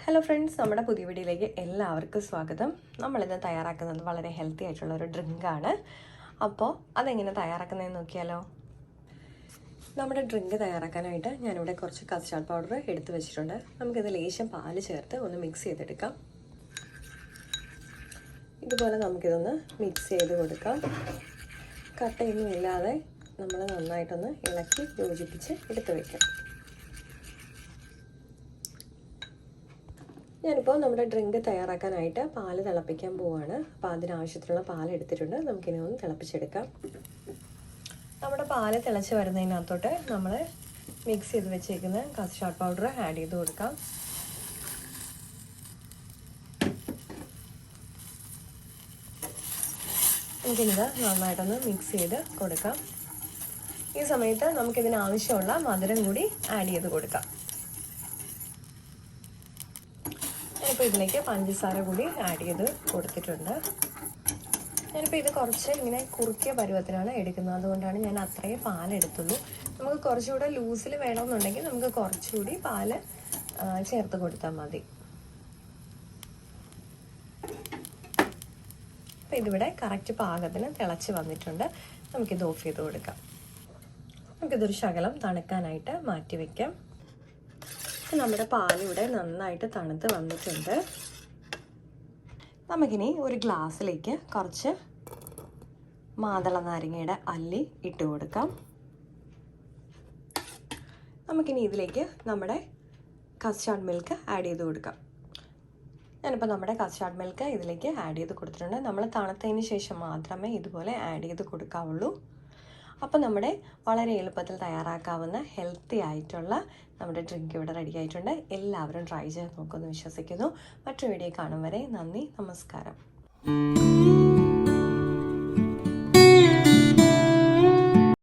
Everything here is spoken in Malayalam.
ഹലോ ഫ്രണ്ട്സ്, നമ്മുടെ പുതിയ വീഡിയോയിലേക്ക് എല്ലാവർക്കും സ്വാഗതം. നമ്മളിന്ന് തയ്യാറാക്കുന്നത് വളരെ ഹെൽത്തി ആയിട്ടുള്ള ഒരു ഡ്രിങ്കാണ്. അപ്പോൾ അതെങ്ങനെ തയ്യാറാക്കുന്നതെന്ന് നോക്കിയാലോ. നമ്മുടെ ഡ്രിങ്ക് തയ്യാറാക്കാനായിട്ട് ഞാനിവിടെ കുറച്ച് കസ്റ്റാർഡ് പൗഡർ എടുത്ത് വെച്ചിട്ടുണ്ട്. നമുക്കിത് ലേശം പാല് ചേർത്ത് ഒന്ന് മിക്സ് ചെയ്തെടുക്കാം. ഇതുപോലെ നമുക്കിതൊന്ന് മിക്സ് ചെയ്ത് കൊടുക്കാം. കട്ടയൊന്നും ഇല്ലാതെ നമ്മൾ നന്നായിട്ടൊന്ന് ഇളക്കി യോജിപ്പിച്ച് എടുത്ത് വയ്ക്കാം. ഞാനിപ്പോൾ നമ്മുടെ ഡ്രിങ്ക് തയ്യാറാക്കാനായിട്ട് പാല് തിളപ്പിക്കാൻ പോവുകയാണ്. അപ്പോൾ അതിനാവശ്യത്തിനുള്ള പാൽ എടുത്തിട്ടുണ്ട്. നമുക്കിനി ഒന്ന് തിളപ്പിച്ചെടുക്കാം. നമ്മുടെ പാല് തിളച്ച് വരുന്നതിനകത്തോട്ട് നമ്മൾ മിക്സ് ചെയ്ത് വെച്ചേക്കുന്ന കസ്റ്റാർഡ് പൗഡർ ആഡ് ചെയ്ത് കൊടുക്കാം. നമുക്കിത് നന്നായിട്ടൊന്ന് മിക്സ് ചെയ്ത് കൊടുക്കാം. ഈ സമയത്ത് നമുക്കിതിനാവശ്യമുള്ള മധുരം കൂടി ആഡ് ചെയ്ത് കൊടുക്കാം. ഞാനിപ്പോൾ ഇതിലേക്ക് പഞ്ചസാര കൂടി ആഡ് ചെയ്ത് കൊടുത്തിട്ടുണ്ട്. ഞാനിപ്പോൾ ഇത് കുറച്ച് ഇങ്ങനെ കുറുക്കിയ പരുവത്തിലാണ് എടുക്കുന്നത്. അതുകൊണ്ടാണ് ഞാൻ അത്രയും പാലെടുത്തുള്ളൂ. നമുക്ക് കുറച്ചുകൂടെ ലൂസിൽ വേണമെന്നുണ്ടെങ്കിൽ നമുക്ക് കുറച്ചുകൂടി പാല് ചേർത്ത് കൊടുത്താൽ മതി. അപ്പോൾ ഇതിവിടെ കറക്റ്റ് പാകത്തിന് തിളച്ച് വന്നിട്ടുണ്ട്. നമുക്കിത് ഓഫ് ചെയ്ത് കൊടുക്കാം. നമുക്കിതൊരു ശകലം തണുക്കാനായിട്ട് മാറ്റി വയ്ക്കാം. നമ്മുടെ പാലിവിടെ നന്നായിട്ട് തണുത്ത് വന്നിട്ടുണ്ട്. നമുക്കിനി ഒരു ഗ്ലാസ്സിലേക്ക് കുറച്ച് മാതള നാരങ്ങയുടെ അല്ലി ഇട്ട് കൊടുക്കാം. നമുക്കിനി ഇതിലേക്ക് നമ്മുടെ കസ്റ്റാർഡ് മിൽക്ക് ആഡ് ചെയ്ത് കൊടുക്കാം. ഞാനിപ്പോൾ നമ്മുടെ കസ്റ്റാർഡ് മിൽക്ക് ഇതിലേക്ക് ആഡ് ചെയ്ത് കൊടുത്തിട്ടുണ്ട്. നമ്മൾ തണുത്തതിന് ശേഷം മാത്രമേ ഇതുപോലെ ആഡ് ചെയ്ത് കൊടുക്കാവുള്ളൂ. അപ്പോൾ നമ്മുടെ വളരെ എളുപ്പത്തിൽ തയ്യാറാക്കാവുന്ന ഹെൽത്തി ആയിട്ടുള്ള നമ്മുടെ ഡ്രിങ്ക് ഇവിടെ റെഡി ആയിട്ടുണ്ട്. എല്ലാവരും ട്രൈ ചെയ്ത് നോക്കുമെന്ന് വിശ്വസിക്കുന്നു. മറ്റൊരു വീഡിയോ കാണും വരെ നന്ദി, നമസ്കാരം.